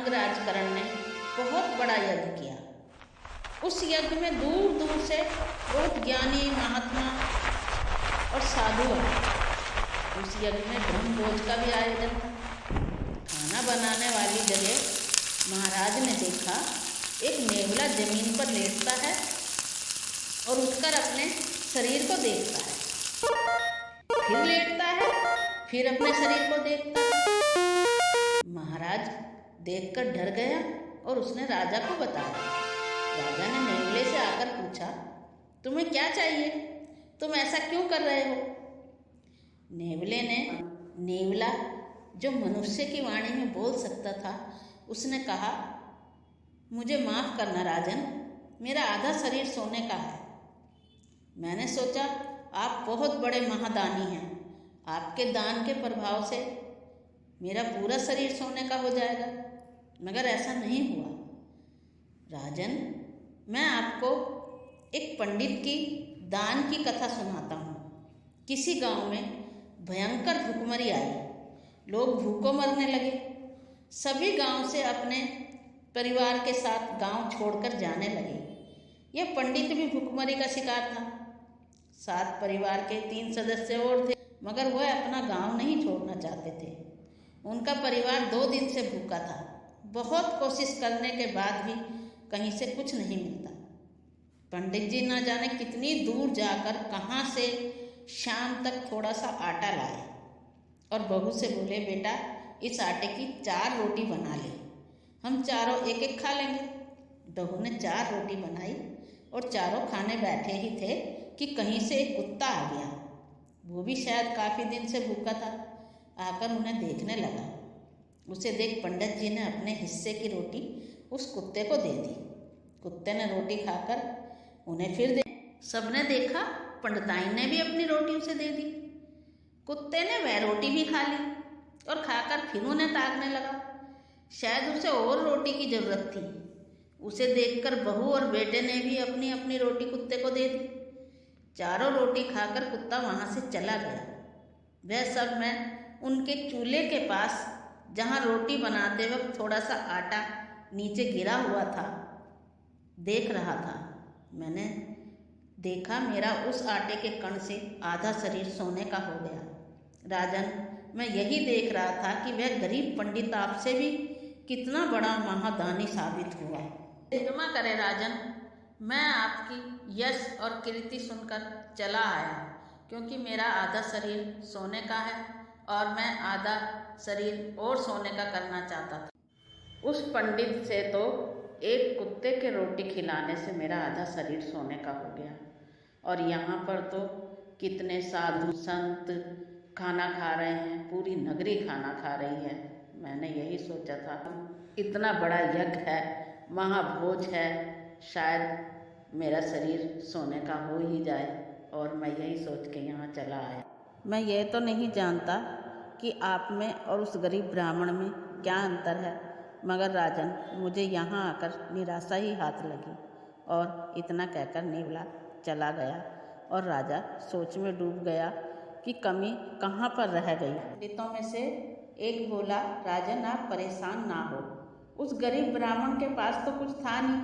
अंगराजकरण ने बहुत बड़ा यज्ञ किया। उस यज्ञ में दूर दूर से बहुत ज्ञानी, महात्मा और साधु आए। उस यज्ञ में ब्रह्मभोज का भी आयोजन था। खाना बनाने वाली जगह महाराज ने देखा एक नेवला जमीन पर लेटता है और उठकर अपने शरीर को देखता है, फिर लेटता है, फिर अपने शरीर को देखता है। महाराज देखकर डर गया और उसने राजा को बताया। राजा ने नेवले से आकर पूछा, तुम्हें क्या चाहिए? तुम ऐसा क्यों कर रहे हो? नेवले ने, नेवला जो मनुष्य की वाणी में बोल सकता था, उसने कहा, मुझे माफ़ करना राजन, मेरा आधा शरीर सोने का है। मैंने सोचा आप बहुत बड़े महादानी हैं, आपके दान के प्रभाव से मेरा पूरा शरीर सोने का हो जाएगा, मगर ऐसा नहीं हुआ। राजन, मैं आपको एक पंडित की दान की कथा सुनाता हूँ। किसी गांव में भयंकर भूखमरी आई, लोग भूखों मरने लगे। सभी गांव से अपने परिवार के साथ गांव छोड़कर जाने लगे। यह पंडित भी भूखमरी का शिकार था। 7 परिवार के 3 सदस्य और थे, मगर वह अपना गांव नहीं छोड़ना चाहते थे। उनका परिवार 2 दिन से भूखा था। बहुत कोशिश करने के बाद भी कहीं से कुछ नहीं मिलता। पंडित जी न जाने कितनी दूर जाकर कहाँ से शाम तक थोड़ा सा आटा लाए और बहू से बोले, बेटा इस आटे की 4 रोटी बना ले, हम चारों एक एक खा लेंगे। बहू ने 4 रोटी बनाई और चारों खाने बैठे ही थे कि कहीं से एक कुत्ता आ गया। वो भी शायद काफ़ी दिन से भूखा था। आकर उन्हें देखने लगा। उसे देख पंडित जी ने अपने हिस्से की रोटी उस कुत्ते को दे दी। कुत्ते ने रोटी खाकर उन्हें फिर दे। सबने देखा, पंडिताइन ने भी अपनी रोटी उसे दे दी। कुत्ते ने वह रोटी भी खा ली और खाकर फिर उन्हें ताकने लगा। शायद उसे और रोटी की ज़रूरत थी। उसे देखकर बहू और बेटे ने भी अपनी अपनी रोटी कुत्ते को दे दी। चारों रोटी खाकर कुत्ता वहाँ से चला गया। वह सब मैं उनके चूल्हे के पास, जहाँ रोटी बनाते वक्त थोड़ा सा आटा नीचे गिरा हुआ था, देख रहा था। मैंने देखा मेरा उस आटे के कण से आधा शरीर सोने का हो गया। राजन, मैं यही देख रहा था कि वह गरीब पंडित आपसे भी कितना बड़ा महादानी साबित हुआ। क्षमा करें राजन, मैं आपकी यश और कीर्ति सुनकर चला आया, क्योंकि मेरा आधा शरीर सोने का है और मैं आधा शरीर और सोने का करना चाहता था। उस पंडित से तो एक कुत्ते के रोटी खिलाने से मेरा आधा शरीर सोने का हो गया, और यहाँ पर तो कितने साधु संत खाना खा रहे हैं, पूरी नगरी खाना खा रही है। मैंने यही सोचा था, इतना बड़ा यज्ञ है, महाभोज है, शायद मेरा शरीर सोने का हो ही जाए, और मैं यही सोच के यहाँ चला आया। मैं ये तो नहीं जानता कि आप में और उस गरीब ब्राह्मण में क्या अंतर है, मगर राजन, मुझे यहाँ आकर निराशा ही हाथ लगी। और इतना कहकर नेवला चला गया और राजा सोच में डूब गया कि कमी कहाँ पर रह गई। पंडितों में से एक बोला, राजन आप परेशान ना हो, उस गरीब ब्राह्मण के पास तो कुछ था नहीं,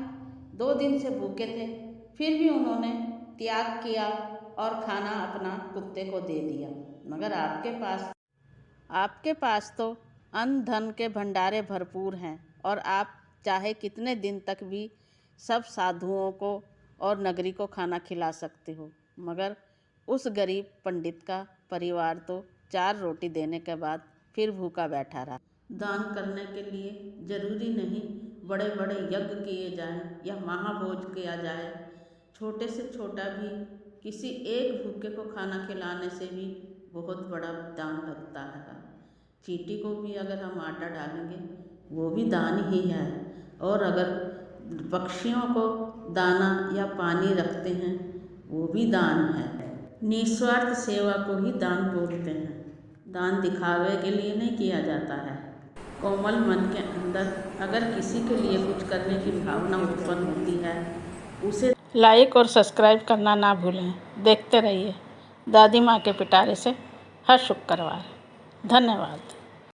2 दिन से भूखे थे, फिर भी उन्होंने त्याग किया और खाना अपना कुत्ते को दे दिया। मगर आपके पास तो अन्न धन के भंडारे भरपूर हैं, और आप चाहे कितने दिन तक भी सब साधुओं को और नगरी को खाना खिला सकते हो, मगर उस गरीब पंडित का परिवार तो 4 रोटी देने के बाद फिर भूखा बैठा रहा। दान करने के लिए जरूरी नहीं बड़े बड़े यज्ञ किए जाएं या महाभोज किया जाए, छोटे से छोटा भी किसी एक भूखे को खाना खिलाने से भी बहुत बड़ा दान लगता है। चींटी को भी अगर हम आटा डालेंगे वो भी दान ही है, और अगर पक्षियों को दाना या पानी रखते हैं वो भी दान है। निस्वार्थ सेवा को ही दान बोलते हैं। दान दिखावे के लिए नहीं किया जाता है। कोमल मन के अंदर अगर किसी के लिए कुछ करने की भावना उत्पन्न होती है, उसे लाइक और सब्सक्राइब करना ना भूलें। देखते रहिए दादी माँ के पिटारे से हर शुक्रवार। धन्यवाद।